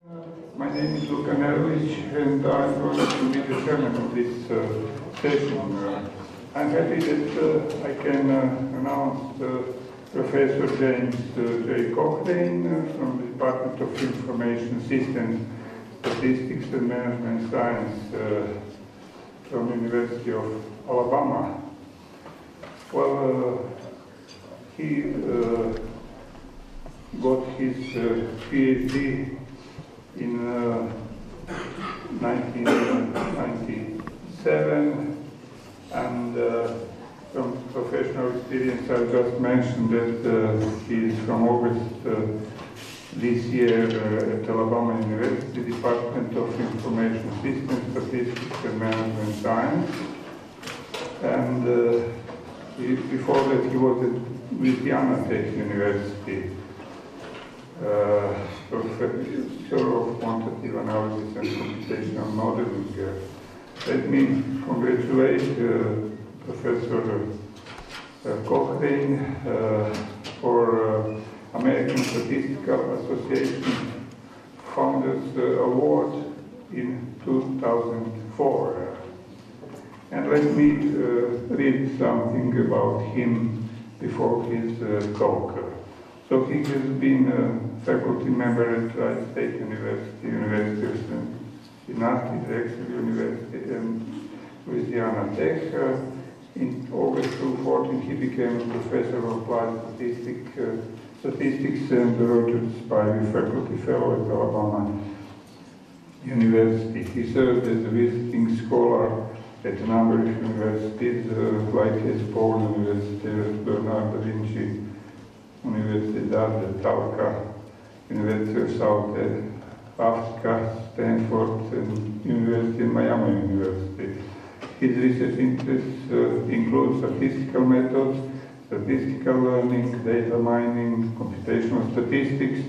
My name is Luka Nerlic, and I'm going to be the chairman of this session. I'm happy that I can announce Professor James J. Cochran from the Department of Information Systems, Statistics and Management Science from the University of Alabama. Well, he got his PhD in 1997, and from professional experience I just mentioned that he is from August this year at Alabama University, Department of Information Systems, Statistics and Management Science, and before that he was at Louisiana Tech University, Professor of Quantitative Analysis and Computational Modeling. Let me congratulate Professor Cochran for American Statistical Association Founders Award in 2004. And let me read something about him before his talk. So he has been a faculty member at Wright State University, University of Cincinnati, Drexel University, and Louisiana Tech. In August 2014, he became a professor of applied statistics and Rogers Spivey Faculty Fellow at Alabama University. He served as a visiting scholar at a number of universities, like Paul University, Bernard da Vinci Universidad de Talca, University of South Africa, Stanford, and University of Miami University. His research interests include statistical methods, statistical learning, data mining, computational statistics,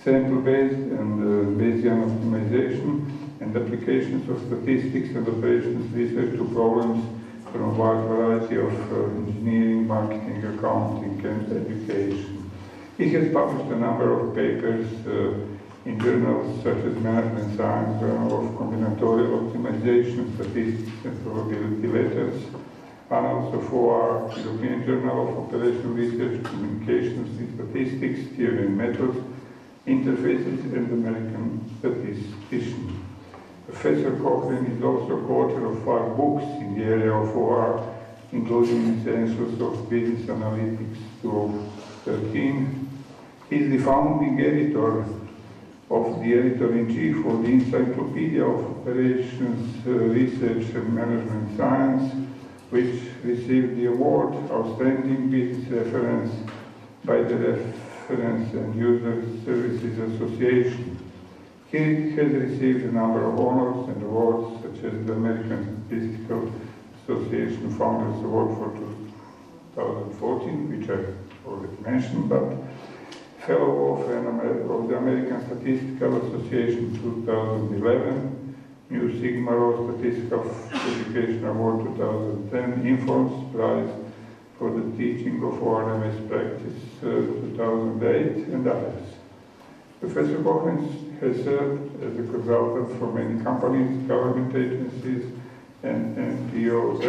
sample-based and Bayesian optimization, and applications of statistics and operations research to problems from a wide variety of engineering, marketing, accounting, and education. He has published a number of papers in journals such as Management Science, Journal of Combinatorial Optimization, Statistics and Probability Letters, Annals of OR, European Journal of Operational Research, Communications in Statistics, Theory and Methods, Interfaces, and American Statistician. Professor Cochran is also co-author of 5 books in the area of OR, including Essentials of Business Analytics 2013. He is the founding editor of the editor-in-chief of the Encyclopedia of Operations, Research and Management Science, which received the award Outstanding Business Reference by the Reference and User Services Association. He has received a number of honors and awards, such as the American Statistical Association Founders Award for 2014, which I already mentioned, but Fellow of the American Statistical Association 2011, Mu Sigma Rho Statistical Education Award 2010, Informs Prize for the Teaching of ORMS Practice 2008, and others. Professor Cochran has served as a consultant for many companies, government agencies, and NPOs,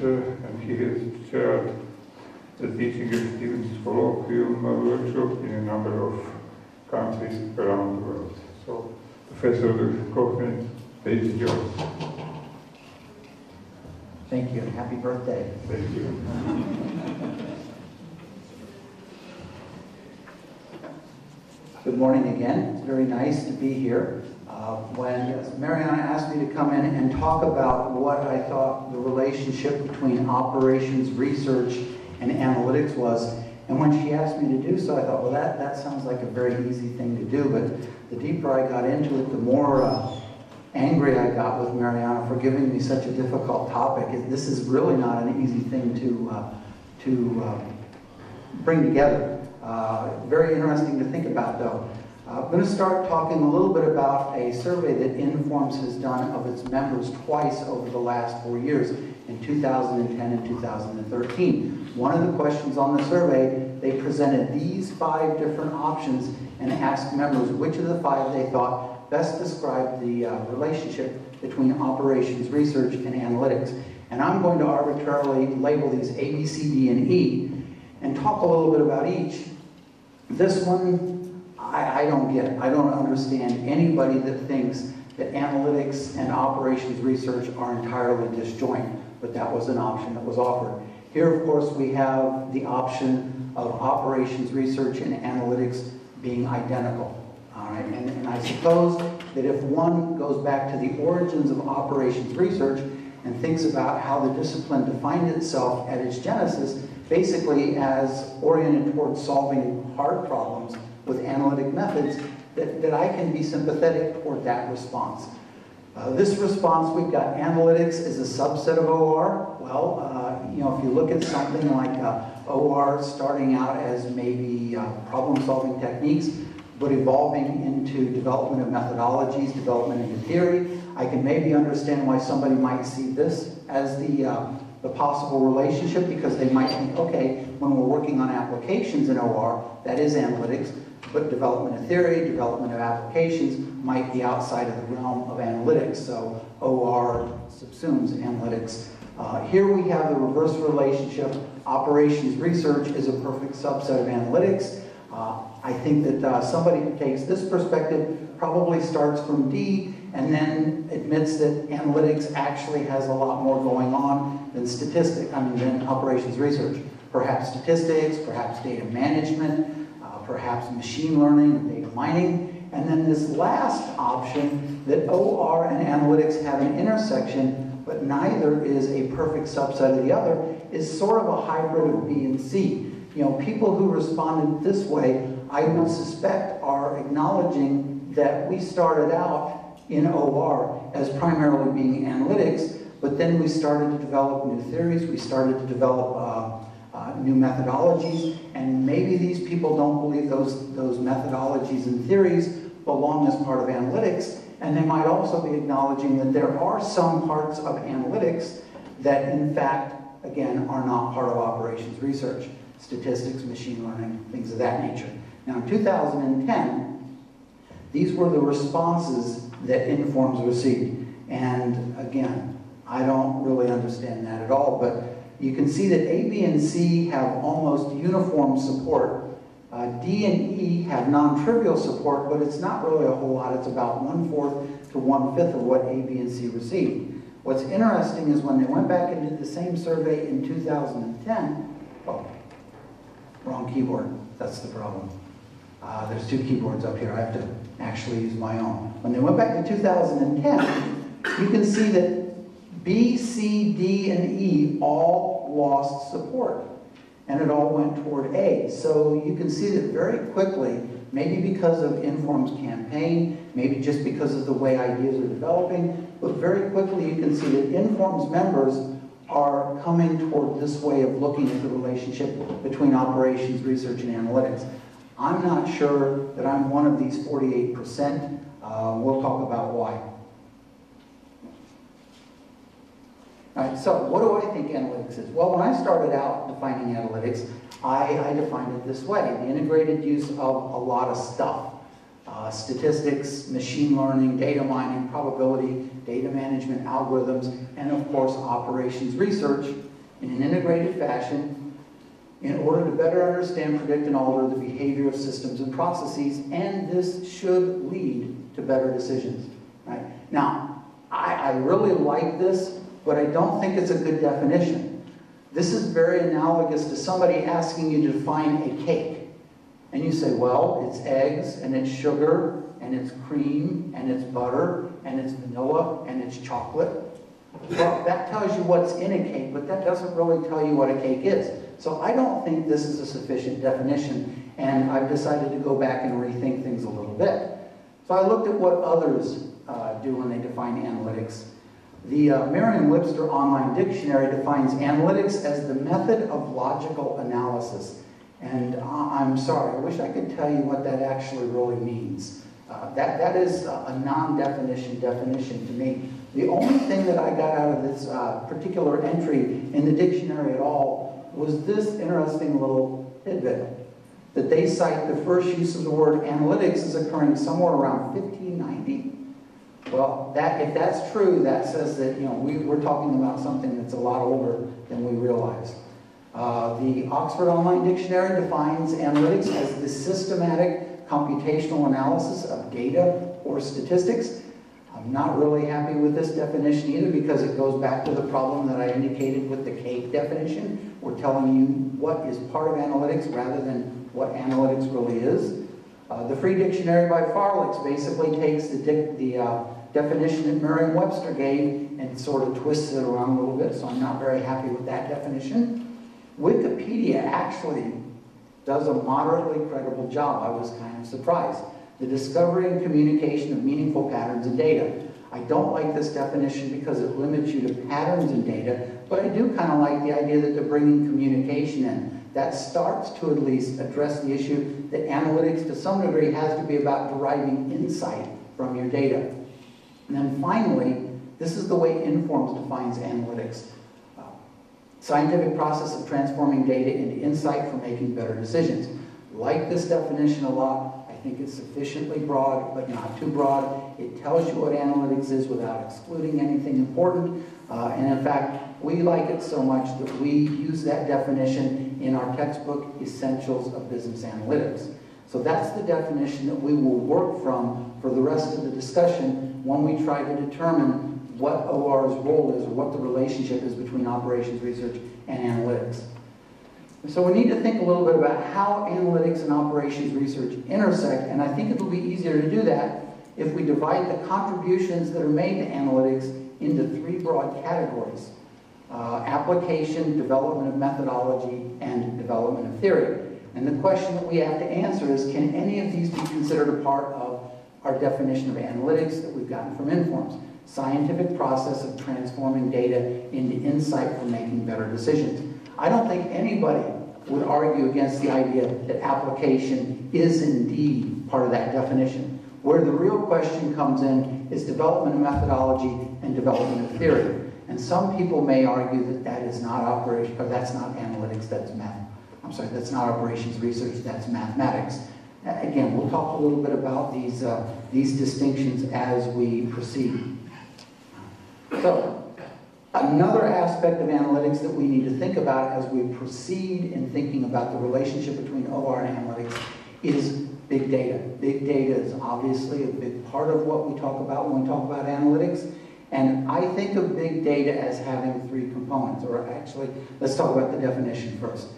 and he has chaired the Teaching Experience Colloquium workshop in a number of countries around the world. So, Professor Cochran, stage is yours. Thank you, and happy birthday. Thank you. Good morning again. It's very nice to be here. When Mariana asked me to come in and talk about what I thought the relationship between operations, research, and analytics was, and when she asked me to do so, I thought, well, that sounds like a very easy thing to do, but the deeper I got into it, the more angry I got with Mariana for giving me such a difficult topic. This is really not an easy thing to bring together. Very interesting to think about, though. I'm going to start talking a little bit about a survey that Informs has done of its members twice over the last 4 years, in 2010 and 2013. One of the questions on the survey, they presented these 5 different options and asked members which of the 5 they thought best describe the relationship between operations research and analytics. And I'm going to arbitrarily label these A, B, C, D, and E and talk a little bit about each. This one, I don't get. I don't understand anybody that thinks that analytics and operations research are entirely disjoint, but that was an option that was offered. Here, of course, we have the option of operations research and analytics being identical. All right, and I suppose that if one goes back to the origins of operations research and thinks about how the discipline defined itself at its genesis, basically as oriented towards solving hard problems with analytic methods, that I can be sympathetic toward that response. This response, we've got analytics as a subset of OR. Well, you know, if you look at something like OR starting out as maybe problem-solving techniques, but evolving into development of methodologies, development into theory, I can maybe understand why somebody might see this as the possible relationship, because they might think, okay, when we're working on applications in OR, that is analytics, but development of theory, development of applications might be outside of the realm of analytics, so OR subsumes analytics. Here we have the reverse relationship. Operations research is a perfect subset of analytics. I think that somebody who takes this perspective probably starts from D and then admits that analytics actually has a lot more going on than than operations research. Perhaps statistics, perhaps data management, perhaps machine learning and data mining. And then this last option, that OR and analytics have an intersection, but neither is a perfect subset of the other, is sort of a hybrid of B and C. You know, people who responded this way, I would suspect, are acknowledging that we started out in OR as primarily being analytics, but then we started to develop new theories, we started to develop new methodologies, and maybe these people don't believe those methodologies and theories belong as part of analytics, and they might also be acknowledging that there are some parts of analytics that in fact, again, are not part of operations research. Statistics, machine learning, things of that nature. Now in 2010, these were the responses that Informs received. And again, I don't really understand that at all, but you can see that A, B, and C have almost uniform support. D and E have non-trivial support, but it's not really a whole lot. It's about 1/4 to 1/5 of what A, B, and C received. What's interesting is when they went back and did the same survey in 2010, oh, wrong keyboard, that's the problem. There's two keyboards up here. I have to actually use my own. When they went back to 2010, you can see that B, C, D, and E all lost support, and it all went toward A. So you can see that very quickly, maybe because of Inform's campaign, maybe just because of the way ideas are developing, but very quickly you can see that Inform's members are coming toward this way of looking at the relationship between operations, research, and analytics. I'm not sure that I'm one of these 48%. We'll talk about why. All right, so what do I think analytics is? Well, when I started out defining analytics, I defined it this way: the integrated use of a lot of stuff. Statistics, machine learning, data mining, probability, data management, algorithms, and of course operations research in an integrated fashion in order to better understand, predict, and alter the behavior of systems and processes, and this should lead to better decisions. Right? Now, I really like this, but I don't think it's a good definition. This is very analogous to somebody asking you to define a cake. And you say, well, it's eggs, and it's sugar, and it's cream, and it's butter, and it's vanilla, and it's chocolate. Well, that tells you what's in a cake, but that doesn't really tell you what a cake is. So I don't think this is a sufficient definition, and I've decided to go back and rethink things a little bit. So I looked at what others do when they define analytics. The Merriam-Webster Online Dictionary defines analytics as the method of logical analysis. And I'm sorry, I wish I could tell you what that actually really means. That is a non-definition definition to me. The only thing that I got out of this particular entry in the dictionary at all was this interesting little tidbit. that they cite the first use of the word analytics is occurring somewhere around 1590. Well, if that's true, that says that we're talking about something that's a lot older than we realize. The Oxford Online Dictionary defines analytics as the systematic computational analysis of data or statistics. I'm not really happy with this definition either, because it goes back to the problem that I indicated with the CAPE definition. We're telling you what is part of analytics rather than what analytics really is. The Free Dictionary by Farlex basically takes the definition that Merriam-Webster gave and sort of twists it around a little bit, so I'm not very happy with that definition. Wikipedia actually does a moderately credible job. I was kind of surprised. The discovery and communication of meaningful patterns in data. I don't like this definition because it limits you to patterns in data, but I do kind of like the idea that they're bringing communication in. That starts to at least address the issue that analytics to some degree has to be about deriving insight from your data. And then finally, this is the way Informs defines analytics. Scientific process of transforming data into insight for making better decisions. Like this definition a lot. I think it's sufficiently broad, but not too broad. It tells you what analytics is without excluding anything important. And in fact, we like it so much that we use that definition in our textbook, Essentials of Business Analytics. So that's the definition that we will work from for the rest of the discussion when we try to determine what OR's role is, or what the relationship is between operations research and analytics. So we need to think a little bit about how analytics and operations research intersect, and I think it'll be easier to do that if we divide the contributions that are made to analytics into three broad categories: application, development of methodology, and development of theory. And the question that we have to answer is, can any of these be considered a part of our definition of analytics that we've gotten from Informs? Scientific process of transforming data into insight for making better decisions. I don't think anybody would argue against the idea that application is indeed part of that definition. Where the real question comes in is development of methodology and development of theory. And some people may argue that that is not operation, or that's not analytics, that's math. I'm sorry, that's not operations research, that's mathematics. Again, we'll talk a little bit about these distinctions as we proceed. So, another aspect of analytics that we need to think about as we proceed in thinking about the relationship between OR and analytics is big data. Big data is obviously a big part of what we talk about when we talk about analytics. And I think of big data as having three components, or actually, let's talk about the definition first.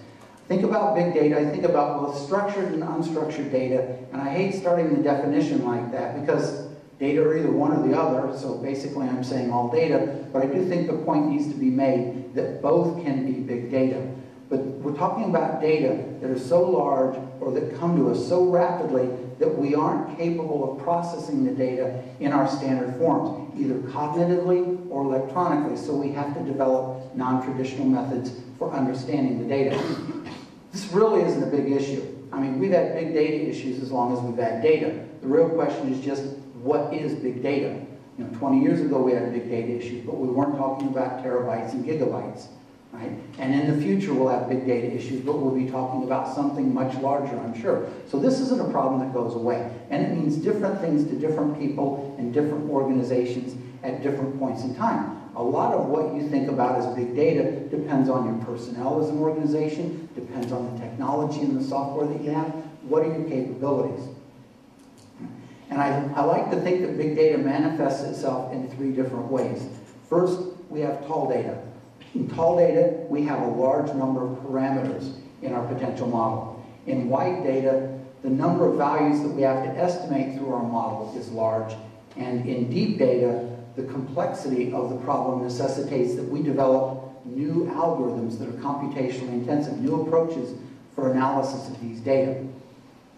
Think about big data, I think about both structured and unstructured data, and I hate starting the definition like that because data are either one or the other, so basically I'm saying all data, but I do think the point needs to be made that both can be big data. But we're talking about data that are so large or that come to us so rapidly that we aren't capable of processing the data in our standard forms, either cognitively or electronically, so we have to develop non-traditional methods for understanding the data. This really isn't a big issue. I mean, we've had big data issues as long as we've had data. The real question is just, what is big data? 20 years ago we had big data issues, but we weren't talking about terabytes and gigabytes, right? And in the future we'll have big data issues, but we'll be talking about something much larger, I'm sure. So this isn't a problem that goes away. And it means different things to different people and different organizations at different points in time. A lot of what you think about as big data depends on your personnel as an organization, depends on the technology and the software that you have. What are your capabilities? And I like to think that big data manifests itself in three different ways. First, we have tall data. In tall data, we have a large number of parameters in our potential model. In wide data, the number of values that we have to estimate through our model is large. And in deep data, the complexity of the problem necessitates that we develop new algorithms that are computationally intensive, new approaches for analysis of these data.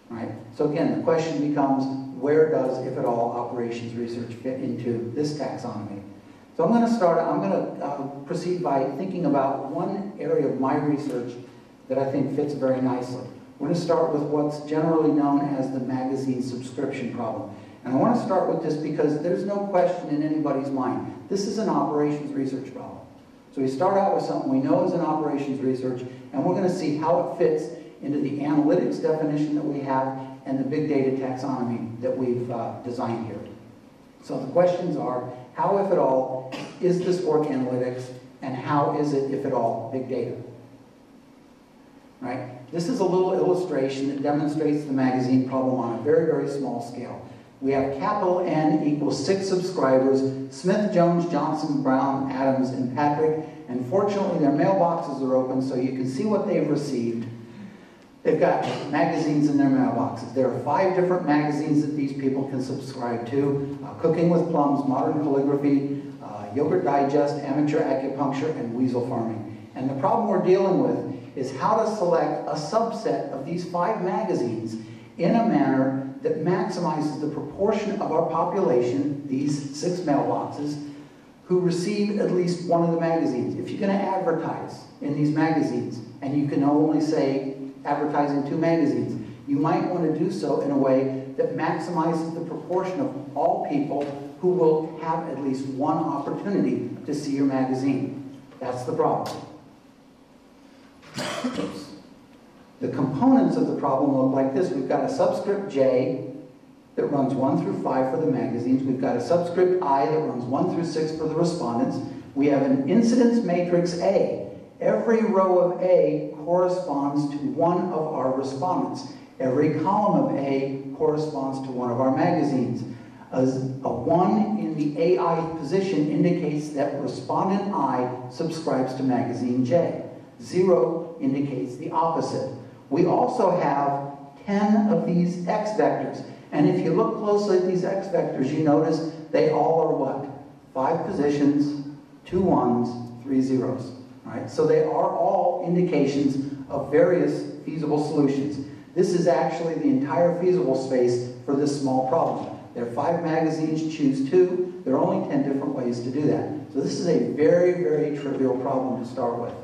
Right? So again, the question becomes, where does, if at all, operations research fit into this taxonomy? So I'm going to proceed by thinking about one area of my research that I think fits very nicely. We're going to start with what's generally known as the magazine subscription problem. And I want to start with this because there's no question in anybody's mind. This is an operations research problem. So we start out with something we know is an operations research, and we're going to see how it fits into the analytics definition that we have and the big data taxonomy that we've designed here. So the questions are, how, if at all, is this work analytics, and how is it, if at all, big data? Right? This is a little illustration that demonstrates the magazine problem on a very, very small scale. We have capital N equals 6 subscribers, Smith, Jones, Johnson, Brown, Adams, and Patrick, and fortunately their mailboxes are open so you can see what they've received. They've got magazines in their mailboxes. There are 5 different magazines that these people can subscribe to. Cooking with Plums, Modern Calligraphy, Yogurt Digest, Amateur Acupuncture, and Weasel Farming. And the problem we're dealing with is how to select a subset of these 5 magazines in a manner that maximizes the proportion of our population, these 6 mailboxes, who receive at least one of the magazines. If you're going to advertise in these magazines, and you can only say advertise in 2 magazines, you might want to do so in a way that maximizes the proportion of all people who will have at least one opportunity to see your magazine. That's the problem. Oops. The components of the problem look like this. We've got a subscript J that runs 1 through 5 for the magazines. We've got a subscript I that runs 1 through 6 for the respondents. We have an incidence matrix A. Every row of A corresponds to one of our respondents. Every column of A corresponds to one of our magazines. A 1 in the AI position indicates that respondent I subscribes to magazine J. 0 indicates the opposite. We also have 10 of these X vectors. And if you look closely at these X vectors, you notice they all are what? 5 positions, 2 1s, 3 zeros. Right? So they are all indications of various feasible solutions. This is actually the entire feasible space for this small problem. There are 5 magazines, choose 2. There are only 10 different ways to do that. So this is a very, very trivial problem to start with.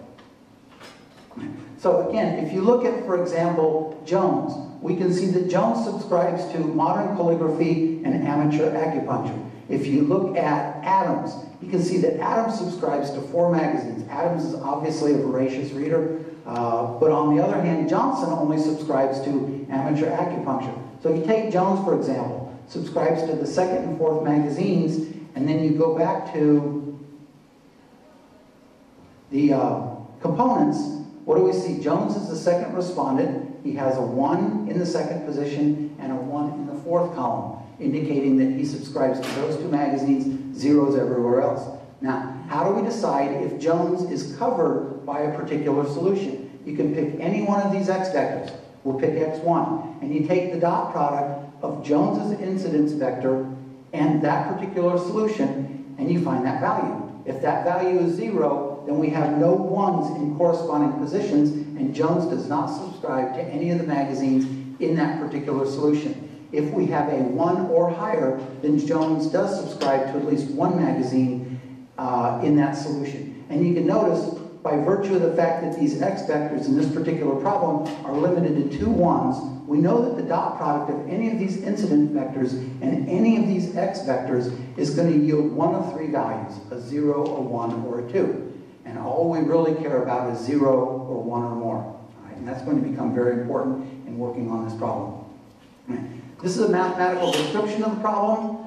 So again, if you look at, for example, Jones, we can see that Jones subscribes to Modern Calligraphy and Amateur Acupuncture. If you look at Adams, you can see that Adams subscribes to 4 magazines. Adams is obviously a voracious reader, but on the other hand, Johnson only subscribes to Amateur Acupuncture. So if you take Jones, for example, subscribes to the 2nd and 4th magazines, and then you go back to the components, what do we see? Jones is the 2nd respondent. He has a 1 in the 2nd position and a 1 in the 4th column, indicating that he subscribes to those 2 magazines, zeros everywhere else. Now, how do we decide if Jones is covered by a particular solution? You can pick any one of these X vectors. We'll pick X1. And you take the dot product of Jones's incidence vector and that particular solution, and you find that value. If that value is 0, then we have no 1s in corresponding positions, and Jones does not subscribe to any of the magazines in that particular solution. If we have a 1 or higher, then Jones does subscribe to at least 1 magazine in that solution. And you can notice, by virtue of the fact that these X vectors in this particular problem are limited to 2 1s, we know that the dot product of any of these incident vectors and any of these X vectors is going to yield one of 3 values, a 0, a 1, or a 2. And all we really care about is 0 or 1 or more. All right? And that's going to become very important in working on this problem. All right. This is a mathematical description of the problem.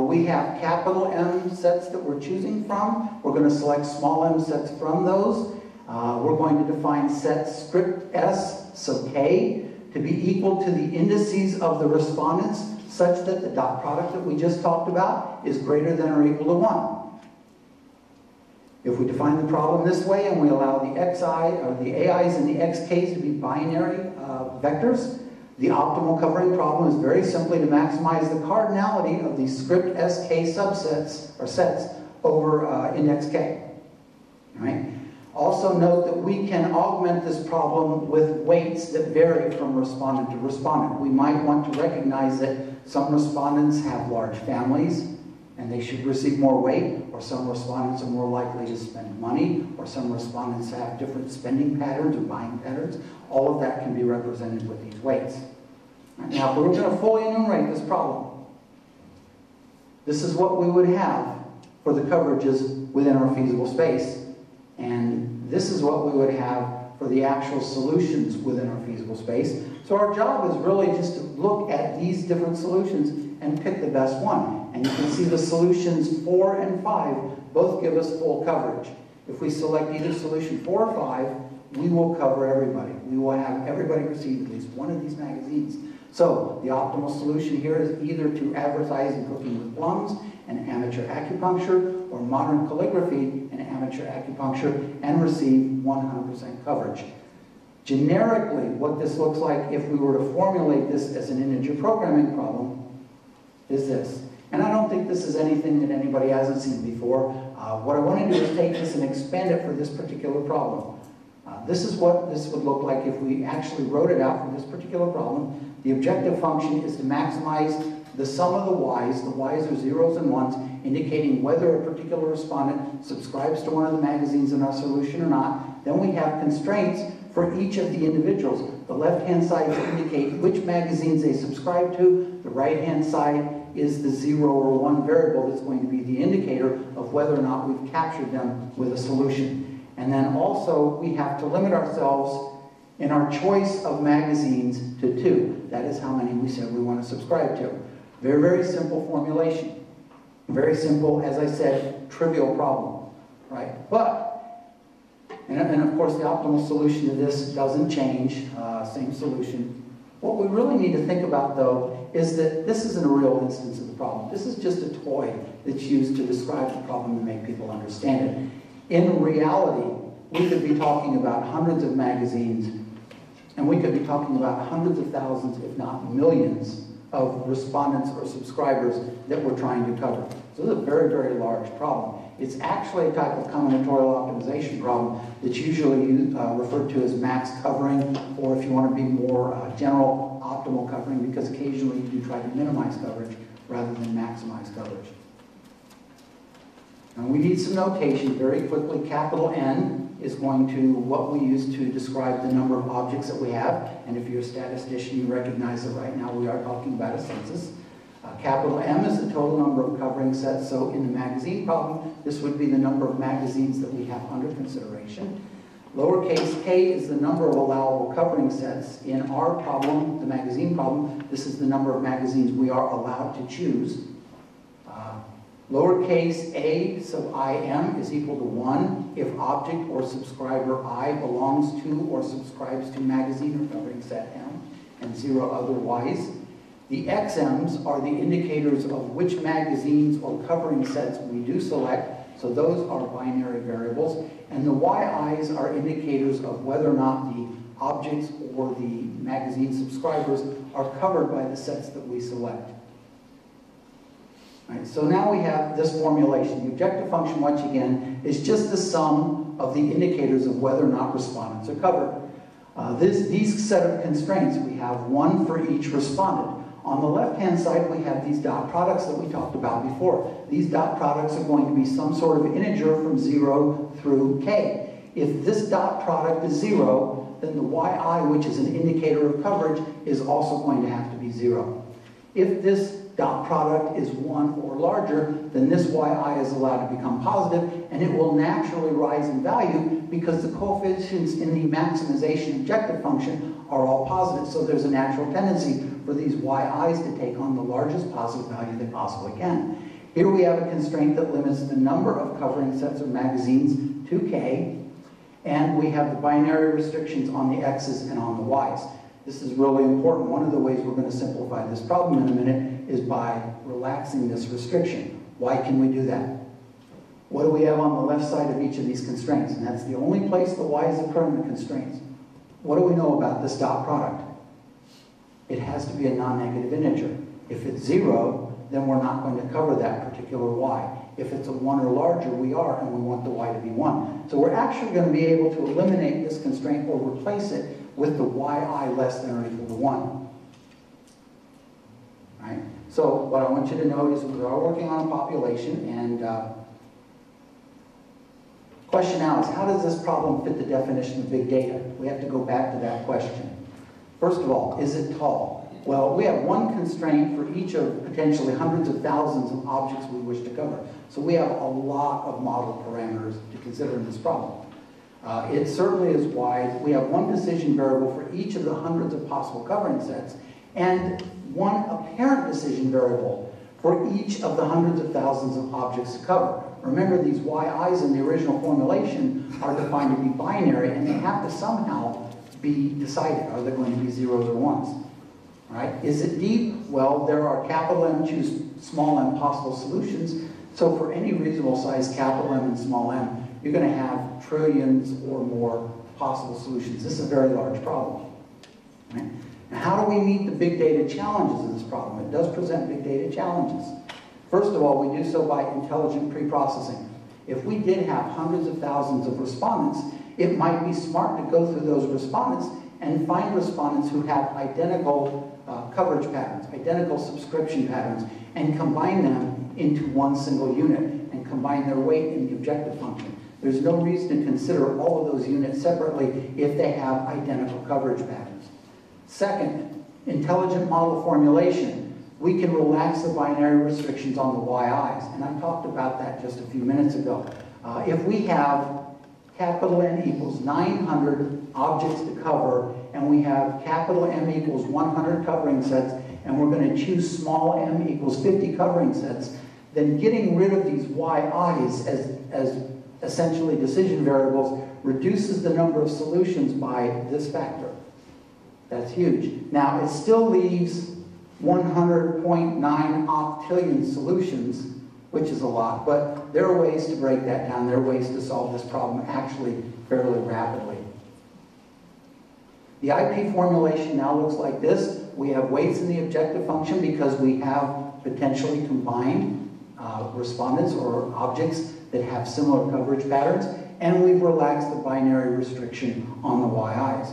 We have capital M sets that we're choosing from. We're going to select small m sets from those. We're going to define set script S sub k to be equal to the indices of the respondents such that the dot product that we just talked about is greater than or equal to 1. If we define the problem this way and we allow the xi, or the ai's and the xk's to be binary vectors, the optimal covering problem is very simply to maximize the cardinality of the script sk subsets, or sets, over index k. All right? Also note that we can augment this problem with weights that vary from respondent to respondent. We might want to recognize that some respondents have large families, and they should receive more weight, or some respondents are more likely to spend money, or some respondents have different spending patterns or buying patterns. All of that can be represented with these weights. Now, if we're going to fully enumerate this problem, this is what we would have for the coverages within our feasible space, and this is what we would have for the actual solutions within our feasible space. So our job is really just to look at these different solutions and pick the best one. And you can see the solutions 4 and 5 both give us full coverage. If we select either solution 4 or 5, we will cover everybody. We will have everybody receive at least one of these magazines. So the optimal solution here is either to advertise in Cooking with Plums and amateur acupuncture, or modern calligraphy and amateur acupuncture, and receive 100% coverage. Generically, what this looks like if we were to formulate this as an integer programming problem is this. And I don't think this is anything that anybody hasn't seen before. What I want to do is take this and expand it for this particular problem. This is what this would look like if we actually wrote it out for this particular problem. The objective function is to maximize the sum of the y's. The y's are zeros and ones, indicating whether a particular respondent subscribes to one of the magazines in our solution or not. Then we have constraints for each of the individuals. The left-hand side indicate which magazines they subscribe to. The right-hand side is the 0 or 1 variable that's going to be the indicator of whether or not we've captured them with a solution. And then also we have to limit ourselves in our choice of magazines to 2. That is how many we said we want to subscribe to. Very, very simple formulation. Very simple, as I said, trivial problem, right? But, and of course the optimal solution to this doesn't change, same solution. What we really need to think about, though, is that this isn't a real instance of the problem. This is just a toy that's used to describe the problem and make people understand it. In reality, we could be talking about hundreds of magazines, and we could be talking about hundreds of thousands, if not millions, of respondents or subscribers that we're trying to cover. So this is a very, very large problem. It's actually a type of combinatorial optimization problem that's usually referred to as max covering, or if you want to be more general, optimal covering, because occasionally you do try to minimize coverage rather than maximize coverage. And we need some notation very quickly. Capital N is going to what we use to describe the number of objects that we have. And if you're a statistician, you recognize that right now we are talking about a census. Capital M is the total number of covering sets. So in the magazine problem, this would be the number of magazines that we have under consideration. Lowercase k is the number of allowable covering sets. In our problem, the magazine problem, this is the number of magazines we are allowed to choose. Lowercase a sub im is equal to 1 if object or subscriber I belongs to or subscribes to magazine or covering set M, and 0 otherwise. The XMs are the indicators of which magazines or covering sets we do select, so those are binary variables. And the YIs are indicators of whether or not the objects or the magazine subscribers are covered by the sets that we select. Right, so now we have this formulation. The objective function, once again, is just the sum of the indicators of whether or not respondents are covered. These set of constraints, we have one for each respondent. On the left-hand side, we have these dot products that we talked about before. These dot products are going to be some sort of integer from 0 through k. If this dot product is 0, then the yi, which is an indicator of coverage, is also going to have to be 0. If this dot product is 1 or larger, then this yi is allowed to become positive, and it will naturally rise in value because the coefficients in the maximization objective function are all positive. So there's a natural tendency for these yi's to take on the largest positive value they possibly can. Here we have a constraint that limits the number of covering sets of magazines to k, and we have the binary restrictions on the x's and on the y's. This is really important. One of the ways we're going to simplify this problem in a minute is by relaxing this restriction. Why can we do that? What do we have on the left side of each of these constraints? And that's the only place the y's occur in the constraints. What do we know about this dot product? It has to be a non-negative integer. If it's 0, then we're not going to cover that particular y. If it's a 1 or larger, we are, and we want the y to be 1. So we're actually going to be able to eliminate this constraint or replace it with the yi less than or equal to 1. Right? So what I want you to know is we are working on a population, and question now is, how does this problem fit the definition of big data? We have to go back to that question. First of all, is it tall? Well, we have one constraint for each of potentially hundreds of thousands of objects we wish to cover. So we have a lot of model parameters to consider in this problem. It certainly is wide. We have one decision variable for each of the hundreds of possible covering sets, and one apparent decision variable for each of the hundreds of thousands of objects to cover. Remember, these yi's in the original formulation are defined to be binary, and they have to somehow be decided. Are they going to be zeros or ones? All right? Is it deep? Well, there are capital M choose small m possible solutions. So for any reasonable size capital M and small m, you're going to have trillions or more possible solutions. This is a very large problem. Right? Now, how do we meet the big data challenges of this problem? It does present big data challenges. First of all, we do so by intelligent pre-processing. If we did have hundreds of thousands of respondents, it might be smart to go through those respondents and find respondents who have identical coverage patterns, identical subscription patterns, and combine them into one single unit and combine their weight in the objective function. There's no reason to consider all of those units separately if they have identical coverage patterns. Second, intelligent model formulation. We can relax the binary restrictions on the yi's, and I talked about that just a few minutes ago. If we have capital N equals 900 objects to cover, and we have capital M equals 100 covering sets, and we're going to choose small m equals 50 covering sets, then getting rid of these yi's as essentially decision variables reduces the number of solutions by this factor. That's huge. Now, it still leaves 100.9 octillion solutions, which is a lot, but there are ways to break that down. There are ways to solve this problem actually fairly rapidly. The IP formulation now looks like this. We have weights in the objective function because we have potentially combined respondents or objects that have similar coverage patterns, and we've relaxed the binary restriction on the yi's,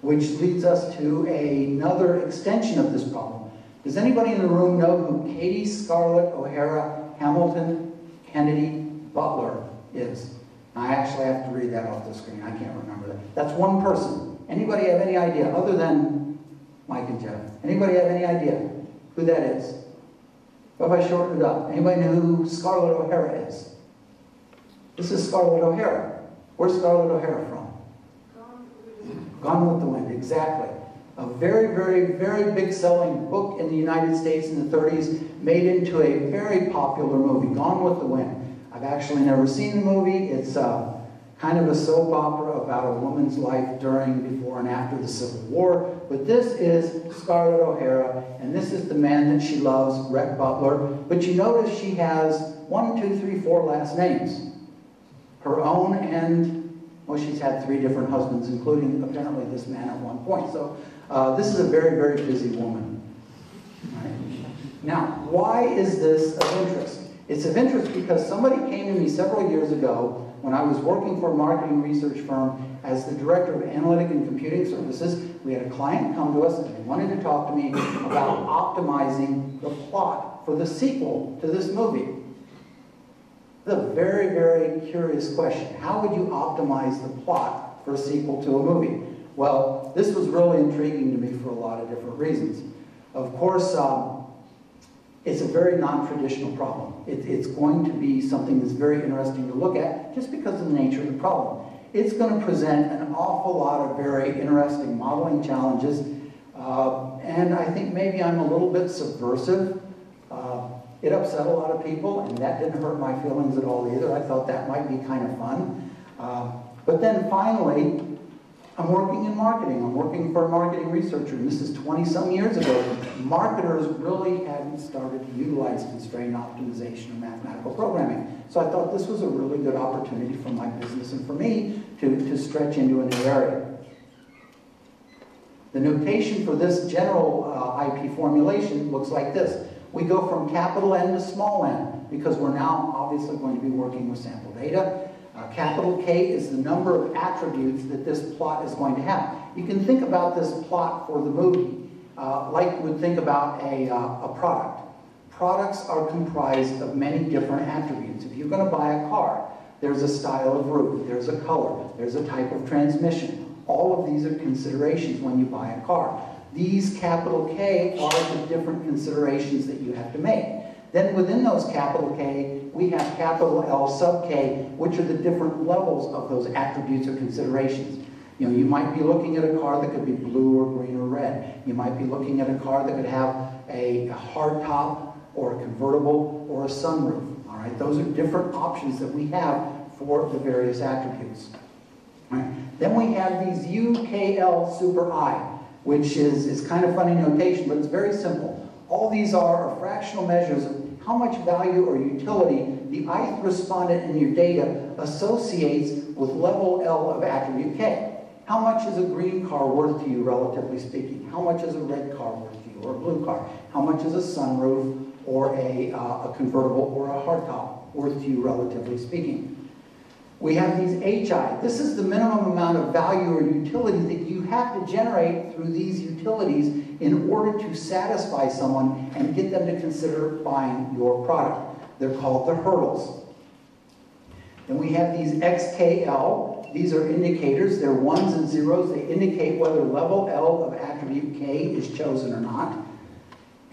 which leads us to another extension of this problem. Does anybody in the room know who Katie Scarlett O'Hara Hamilton Kennedy Butler is? I actually have to read that off the screen. I can't remember that. That's one person. Anybody have any idea, other than Mike and Jeff? Anybody have any idea who that is? What if I shorten it up? Anybody know who Scarlett O'Hara is? This is Scarlett O'Hara. Where's Scarlett O'Hara from? Gone with the Wind, exactly. A very, very, very big selling book in the United States in the 30s, made into a very popular movie, Gone with the Wind. I've actually never seen the movie. It's kind of a soap opera about a woman's life during, before, and after the Civil War. But this is Scarlett O'Hara, and this is the man that she loves, Rhett Butler. But you notice she has 1, 2, 3, 4 last names. Her own and, well, she's had 3 different husbands, including apparently this man at one point. So this is a very, very busy woman. Right? Now, why is this of interest? It's of interest because somebody came to me several years ago when I was working for a marketing research firm as the director of analytic and computing services. We had a client come to us and they wanted to talk to me about optimizing the plot for the sequel to this movie. It's a very, very curious question. How would you optimize the plot for a sequel to a movie? Well, this was really intriguing to me for a lot of different reasons. Of course, it's a very non-traditional problem. It's going to be something that's very interesting to look at just because of the nature of the problem. It's going to present an awful lot of very interesting modeling challenges, and I think maybe I'm a little bit subversive. It upset a lot of people, and that didn't hurt my feelings at all either. I thought that might be kind of fun. But then finally, I'm working in marketing. I'm working for a marketing researcher, and this is 20-some years ago. Marketers really hadn't started to utilize constraint optimization or mathematical programming. So I thought this was a really good opportunity for my business and for me to stretch into a new area. The notation for this general IP formulation looks like this. We go from capital N to small n because we're now obviously going to be working with sample data. Capital K is the number of attributes that this plot is going to have. You can think about this plot for the movie like you would think about a product. Products are comprised of many different attributes. If you're going to buy a car, there's a style of roof, there's a color, there's a type of transmission. All of these are considerations when you buy a car. These capital K are the different considerations that you have to make. Then within those capital K, we have capital L sub K, which are the different levels of those attributes or considerations. You know, you might be looking at a car that could be blue or green or red. You might be looking at a car that could have a hard top or a convertible or a sunroof. All right, those are different options that we have for the various attributes. All right. Then we have these UKL super I, which is kind of funny notation, but it's very simple. All these are fractional measures of how much value or utility the ith respondent in your data associates with level L of attribute K. How much is a green car worth to you, relatively speaking? How much is a red car worth to you, or a blue car? How much is a sunroof or a convertible or a hardtop worth to you, relatively speaking? We have these HI. This is the minimum amount of value or utility that you have to generate through these utilities in order to satisfy someone and get them to consider buying your product. They're called the hurdles. Then we have these XKL. These are indicators. They're ones and zeros. They indicate whether level L of attribute K is chosen or not.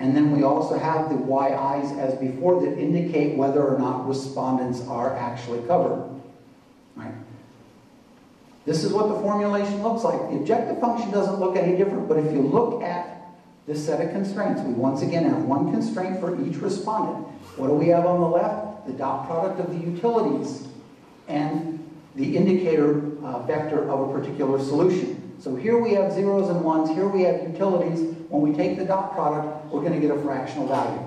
And then we also have the YIs as before that indicate whether or not respondents are actually covered. Right. This is what the formulation looks like. The objective function doesn't look any different, but if you look at this set of constraints, we once again have one constraint for each respondent. What do we have on the left? The dot product of the utilities and the indicator vector of a particular solution. So here we have zeros and ones, here we have utilities. When we take the dot product, we're going to get a fractional value,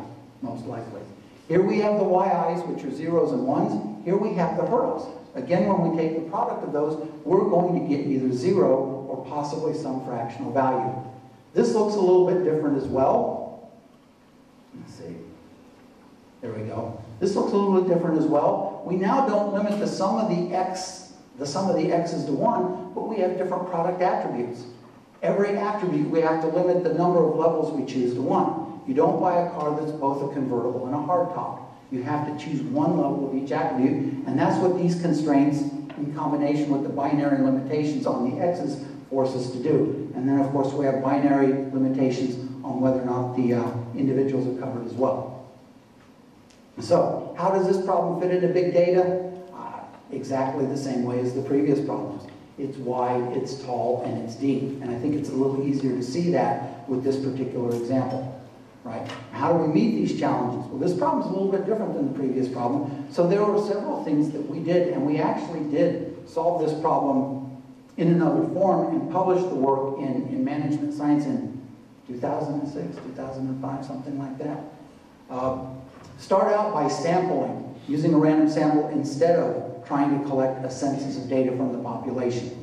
most likely. Here we have the YIs, which are zeros and ones. Here we have the hurdles. Again, when we take the product of those, we're going to get either 0 or possibly some fractional value. This looks a little bit different as well. Let's see. There we go. This looks a little bit different as well. We now don't limit the sum of the x's to 1, but we have different product attributes. Every attribute, we have to limit the number of levels we choose to 1. You don't buy a car that's both a convertible and a hardtop. You have to choose one level of each attribute, and that's what these constraints, in combination with the binary limitations on the x's, force us to do. And then, of course, we have binary limitations on whether or not the individuals are covered as well. So, how does this problem fit into big data? Exactly the same way as the previous problems. It's wide, it's tall, and it's deep. And I think it's a little easier to see that with this particular example. Right? How do we meet these challenges? Well, this problem is a little bit different than the previous problem. So there were several things that we did, and we actually did solve this problem in another form and published the work in Management Science in 2006, 2005, something like that. Start out by sampling, using a random sample instead of trying to collect a census of data from the population.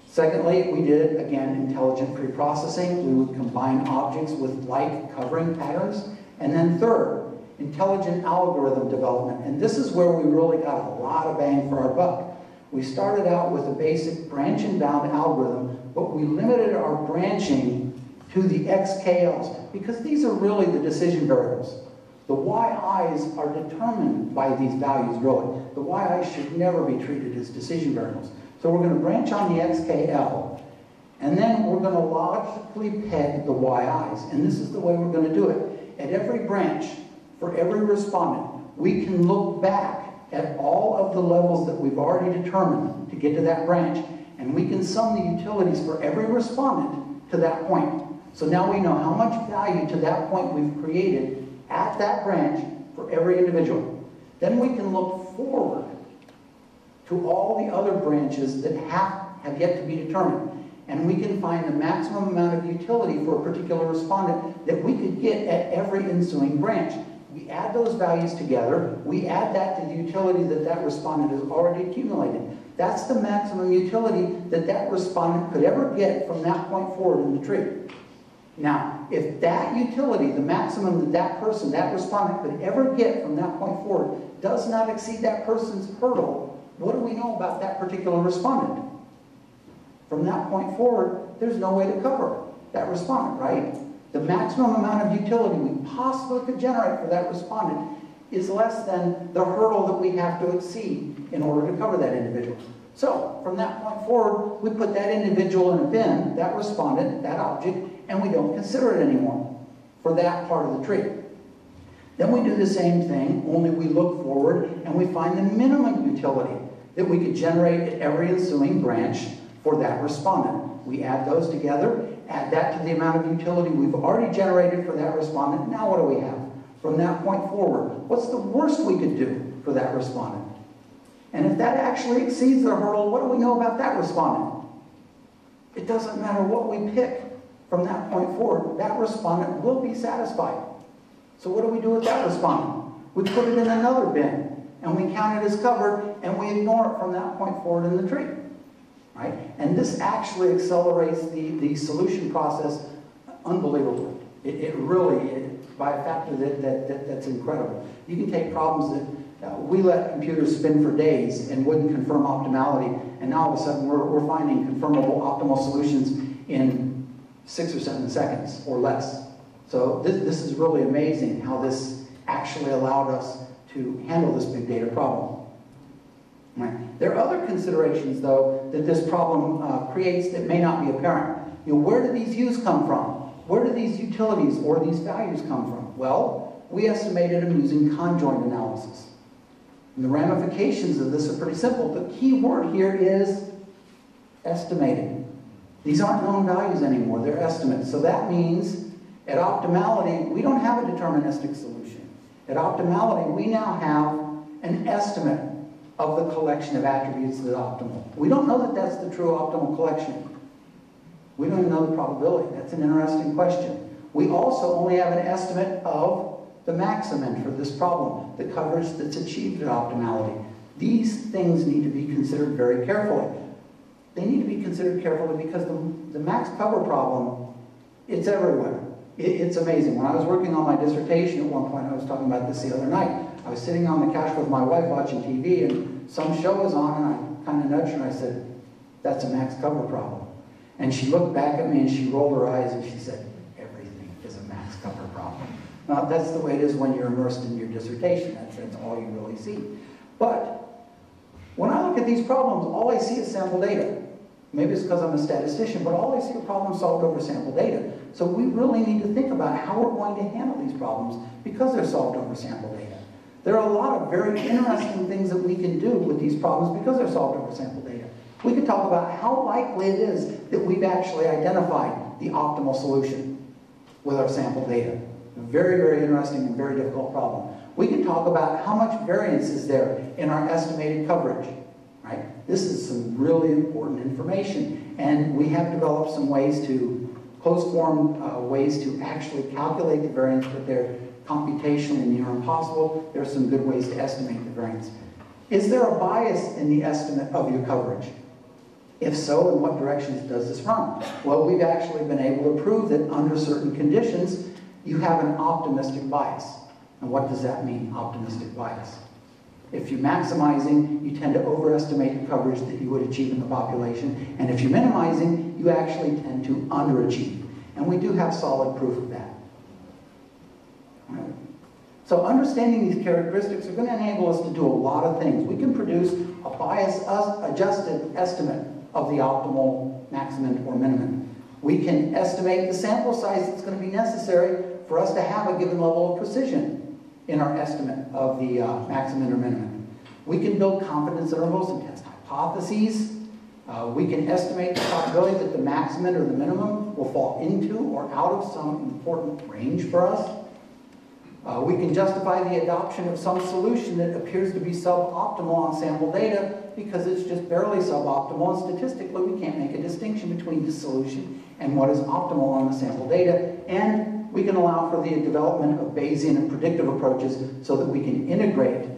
Secondly, we did, again, intelligent preprocessing. We would combine objects with like covering patterns. And then third, intelligent algorithm development. And this is where we really got a lot of bang for our buck. We started out with a basic branch and bound algorithm, but we limited our branching to the XKLs because these are really the decision variables. The YIs are determined by these values, really. The YIs should never be treated as decision variables. So we're going to branch on the XKL, and then we're going to logically peg the YIs. And this is the way we're going to do it. At every branch, for every respondent, we can look back at all of the levels that we've already determined to get to that branch, and we can sum the utilities for every respondent to that point. So now we know how much value to that point we've created at that branch for every individual. Then we can look forward to all the other branches that have yet to be determined. And we can find the maximum amount of utility for a particular respondent that we could get at every ensuing branch. We add those values together, we add that to the utility that that respondent has already accumulated. That's the maximum utility that that respondent could ever get from that point forward in the tree. Now, if that utility, the maximum that that person, that respondent could ever get from that point forward, does not exceed that person's hurdle, what do we know about that particular respondent? From that point forward, there's no way to cover that respondent, right? The maximum amount of utility we possibly could generate for that respondent is less than the hurdle that we have to exceed in order to cover that individual. So, from that point forward, we put that individual in a bin, that respondent, that object, and we don't consider it anymore for that part of the tree. Then we do the same thing, only we look forward and we find the minimum utility that we could generate at every ensuing branch for that respondent. We add those together, add that to the amount of utility we've already generated for that respondent. Now what do we have? From that point forward, what's the worst we could do for that respondent? And if that actually exceeds the hurdle, what do we know about that respondent? It doesn't matter what we pick from that point forward, that respondent will be satisfied. So what do we do with that respondent? We put it in another bin, and we count it as covered, and we ignore it from that point forward in the tree. Right? And this actually accelerates the solution process unbelievably. It really, by a factor that's incredible. You can take problems that we let computers spin for days and wouldn't confirm optimality, and now all of a sudden we're finding confirmable optimal solutions in 6 or 7 seconds or less. So this is really amazing how this actually allowed us to handle this big data problem. Right. There are other considerations, though, that this problem creates that may not be apparent. Where do these U's come from? Where do these utilities or these values come from? Well, we estimated them using conjoint analysis. And the ramifications of this are pretty simple. The key word here is estimated. These aren't known values anymore, they're estimates. So that means at optimality, we don't have a deterministic solution. At optimality, we now have an estimate of the collection of attributes that are optimal. We don't know that that's the true optimal collection. We don't even know the probability. That's an interesting question. We also only have an estimate of the maximum for this problem, the coverage that's achieved at optimality. These things need to be considered very carefully. They need to be considered carefully because the max cover problem, it's everywhere. It's amazing. When I was working on my dissertation at one point, I was talking about this the other night, I was sitting on the couch with my wife watching TV and some show was on and I kind of nudged her and I said, that's a max cover problem. And she looked back at me and she rolled her eyes and she said, everything is a max cover problem. Now, that's the way it is when you're immersed in your dissertation. That's all you really see. But when I look at these problems, all I see is sample data. Maybe it's because I'm a statistician, but all I see are problems solved over sample data. So we really need to think about how we're going to handle these problems because they're solved over sample data. There are a lot of very interesting things that we can do with these problems because they're solved over sample data. We could talk about how likely it is that we've actually identified the optimal solution with our sample data. A very, very interesting and very difficult problem. We can talk about how much variance is there in our estimated coverage. Right? This is some really important information, and we have developed some ways to, closed-form ways to actually calculate the variance, but they're computationally near impossible. There are some good ways to estimate the variance. Is there a bias in the estimate of your coverage? If so, in what directions does this run? Well, we've actually been able to prove that under certain conditions, you have an optimistic bias. And what does that mean, optimistic bias? If you're maximizing, you tend to overestimate the coverage that you would achieve in the population. And if you're minimizing, you actually tend to underachieve. And we do have solid proof of that. Right. So understanding these characteristics are going to enable us to do a lot of things. We can produce a bias-adjusted estimate of the optimal maximum or minimum. We can estimate the sample size that's going to be necessary for us to have a given level of precision in our estimate of the maximum or minimum. We can build confidence intervals and test hypotheses. We can estimate the probability that the maximum or the minimum will fall into or out of some important range for us. We can justify the adoption of some solution that appears to be suboptimal on sample data because it's just barely suboptimal, and statistically we can't make a distinction between this solution and what is optimal on the sample data. And we can allow for the development of Bayesian and predictive approaches so that we can integrate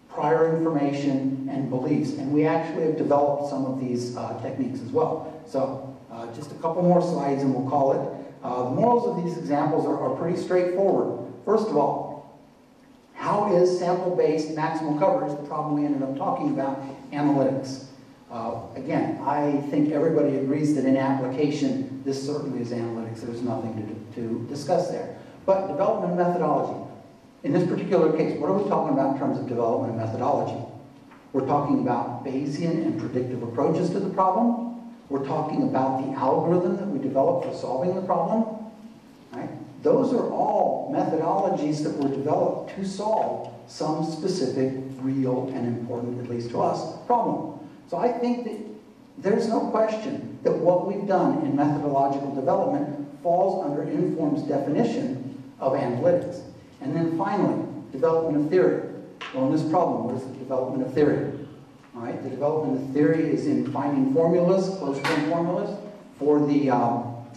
prior information and beliefs. And we actually have developed some of these techniques as well. So just a couple more slides and we'll call it. The morals of these examples are pretty straightforward. First of all, how is sample-based maximal coverage, the problem we ended up talking about, analytics? Again, I think everybody agrees that in application, this certainly is analytics. There's nothing to discuss there. But development methodology. In this particular case, what are we talking about in terms of development methodology? We're talking about Bayesian and predictive approaches to the problem. We're talking about the algorithm that we developed for solving the problem. Right? Those are all methodologies that were developed to solve some specific, real, and important, at least to us, problem. So I think that there's no question that what we've done in methodological development falls under Inform's definition of analytics. And then finally, development of theory. Well, in this problem, what is the development of theory? All right, the development of theory is in finding formulas, closed-form formulas, for the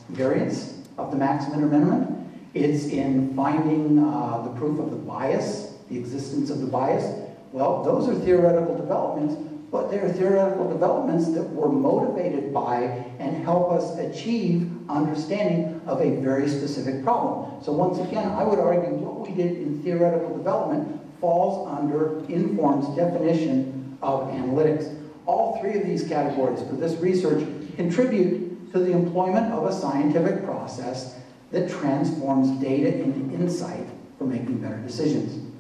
variance of the maximum or minimum. It's in finding the proof of the bias, the existence of the bias. Well, those are theoretical developments, but they're theoretical developments that were motivated by and help us achieve understanding of a very specific problem. So once again, I would argue what we did in theoretical development falls under Inform's definition of analytics. All three of these categories for this research contribute to the employment of a scientific process that transforms data into insight for making better decisions.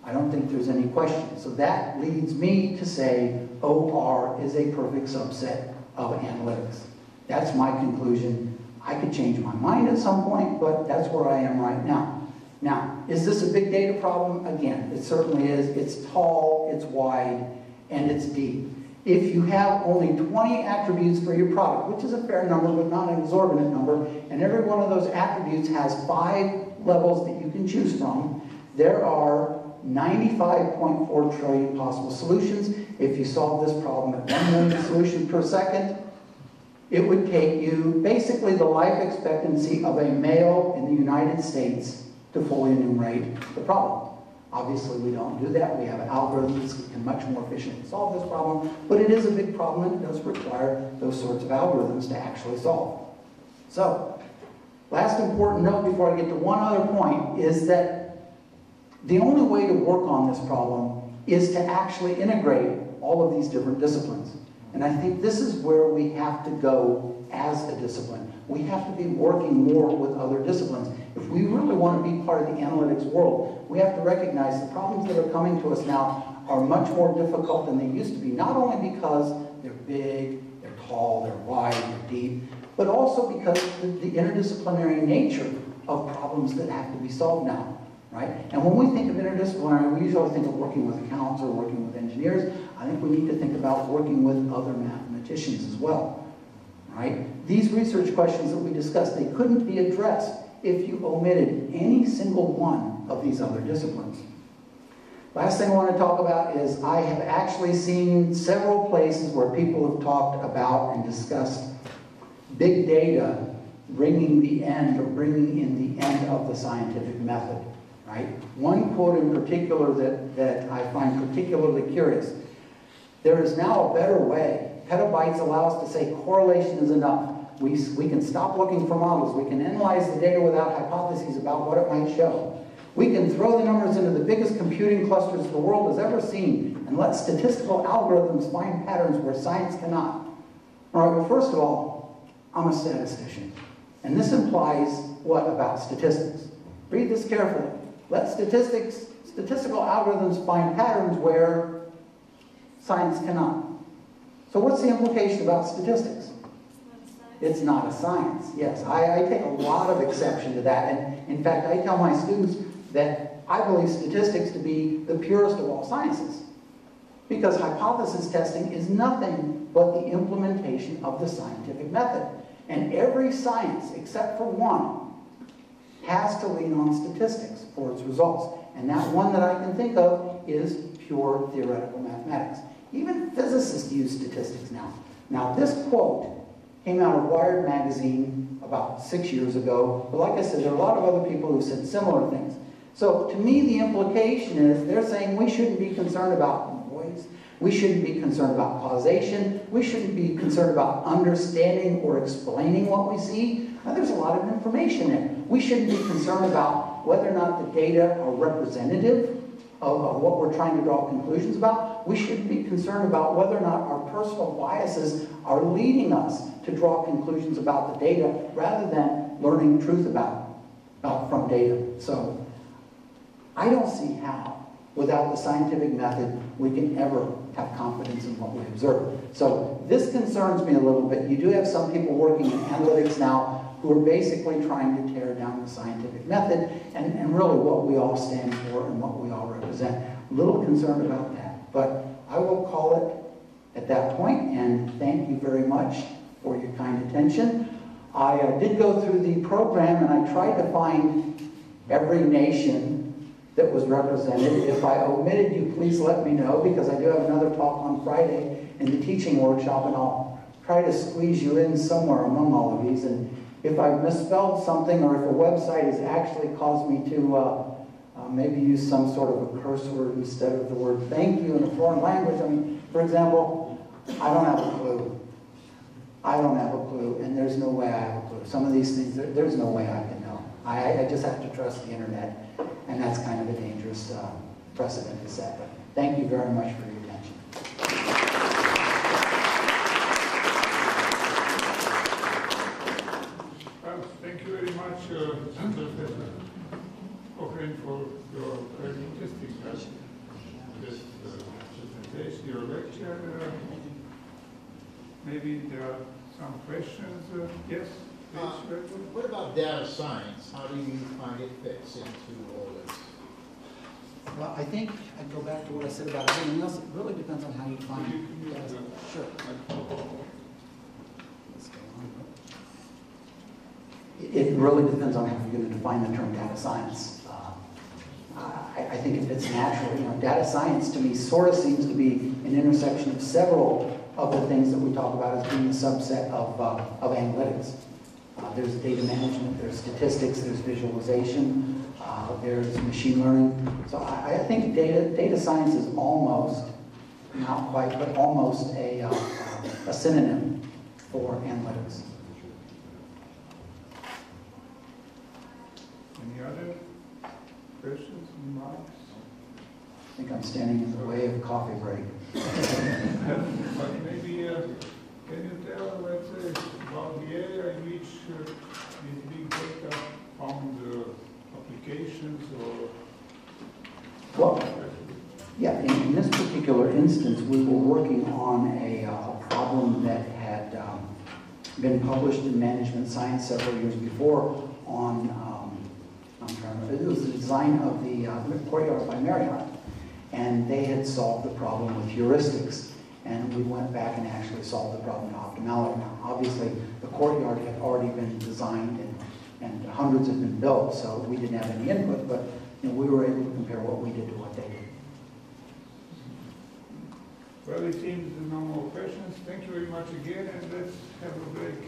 I don't think there's any question. So that leads me to say OR is a perfect subset of analytics. That's my conclusion. I could change my mind at some point, but that's where I am right now. Now, is this a big data problem? Again, it certainly is. It's tall, it's wide, and it's deep. If you have only 20 attributes for your product, which is a fair number but not an exorbitant number, and every one of those attributes has 5 levels that you can choose from, there are 95.4 trillion possible solutions. If you solve this problem at 1 million solutions per second, it would take you basically the life expectancy of a male in the United States to fully enumerate the problem. Obviously, we don't do that. We have algorithms that can much more efficiently solve this problem, but it is a big problem and it does require those sorts of algorithms to actually solve. So, last important note before I get to one other point is that the only way to work on this problem is to actually integrate all of these different disciplines. And I think this is where we have to go as a discipline. We have to be working more with other disciplines. If we really want to be part of the analytics world, we have to recognize the problems that are coming to us now are much more difficult than they used to be, not only because they're big, they're tall, they're wide, they're deep, but also because the interdisciplinary nature of problems that have to be solved now, right? And when we think of interdisciplinary, we usually think of working with accountants or working with engineers. I think we need to think about working with other mathematicians as well, right? These research questions that we discussed, they couldn't be addressed if you omitted any single one of these other disciplines. Last thing I want to talk about is I have actually seen several places where people have talked about and discussed big data bringing the end or bringing in the end of the scientific method, right? One quote in particular that I find particularly curious. There is now a better way. Petabytes allow us to say correlation is enough. We can stop looking for models. We can analyze the data without hypotheses about what it might show. We can throw the numbers into the biggest computing clusters the world has ever seen and let statistical algorithms find patterns where science cannot. All right, well, first of all, I'm a statistician. And this implies what about statistics? Read this carefully. Let statistical algorithms find patterns where science cannot. So what's the implication about statistics? It's not a science. Yes, I take a lot of exception to that. And in fact, I tell my students that I believe statistics to be the purest of all sciences. Because hypothesis testing is nothing but the implementation of the scientific method. And every science, except for one, has to lean on statistics for its results. And that one that I can think of is pure theoretical mathematics. Even physicists use statistics now. Now, this quote came out of Wired magazine about 6 years ago. But like I said, there are a lot of other people who said similar things. So to me, the implication is they're saying we shouldn't be concerned about noise. We shouldn't be concerned about causation. We shouldn't be concerned about understanding or explaining what we see. Now, there's a lot of information there. We shouldn't be concerned about whether or not the data are representative of what we're trying to draw conclusions about. We shouldn't be concerned about whether or not our personal biases are leading us to draw conclusions about the data rather than learning truth from data. So I don't see how, without the scientific method, we can ever have confidence in what we observe. So this concerns me a little bit. You do have some people working in analytics now who are basically trying to tear down the scientific method and really what we all stand for and what we all represent. A little concerned about that, but I will call it at that point, and thank you very much for your kind attention. I did go through the program and I tried to find every nation that was represented. If I omitted you, please let me know, because I do have another talk on Friday in the teaching workshop, and I'll try to squeeze you in somewhere among all of these. And if I've misspelled something, or if a website has actually caused me to maybe use some sort of a curse word instead of the word thank you in a foreign language. I mean, for example, I don't have a clue. I don't have a clue, and there's no way I have a clue. Some of these things, there's no way I can know. I just have to trust the internet, and that's kind of a dangerous precedent to set. But thank you very much for your attention. Thank you very much, Professor Cochran, for your very interesting presentation, your lecture. Maybe there are some questions. Yes? What about data science? How do you find it fits into all this? Well, I think I'd go back to what I said about everything else. It really depends on how you define data. Sure. It really depends on how you're going to define the term data science. I think it fits naturally. You know, data science to me sort of seems to be an intersection of several of the things that we talk about as being a subset of analytics. There's data management, there's statistics, there's visualization, there's machine learning. So I think data science is almost, not quite, but almost a synonym for analytics. Any other questions, remarks? I think I'm standing in the way of a coffee break. But maybe, can you tell, let's say, about the area in which these big data found applications or... Well, yeah, in this particular instance, we were working on a problem that had been published in Management Science several years before on, it was the design of the courtyard by Marriott. And they had solved the problem with heuristics. And we went back and actually solved the problem in optimality. Now, obviously, the courtyard had already been designed and hundreds had been built, so we didn't have any input, but you know, we were able to compare what we did to what they did. Well, it seems no more questions. Thank you very much again, and let's have a break.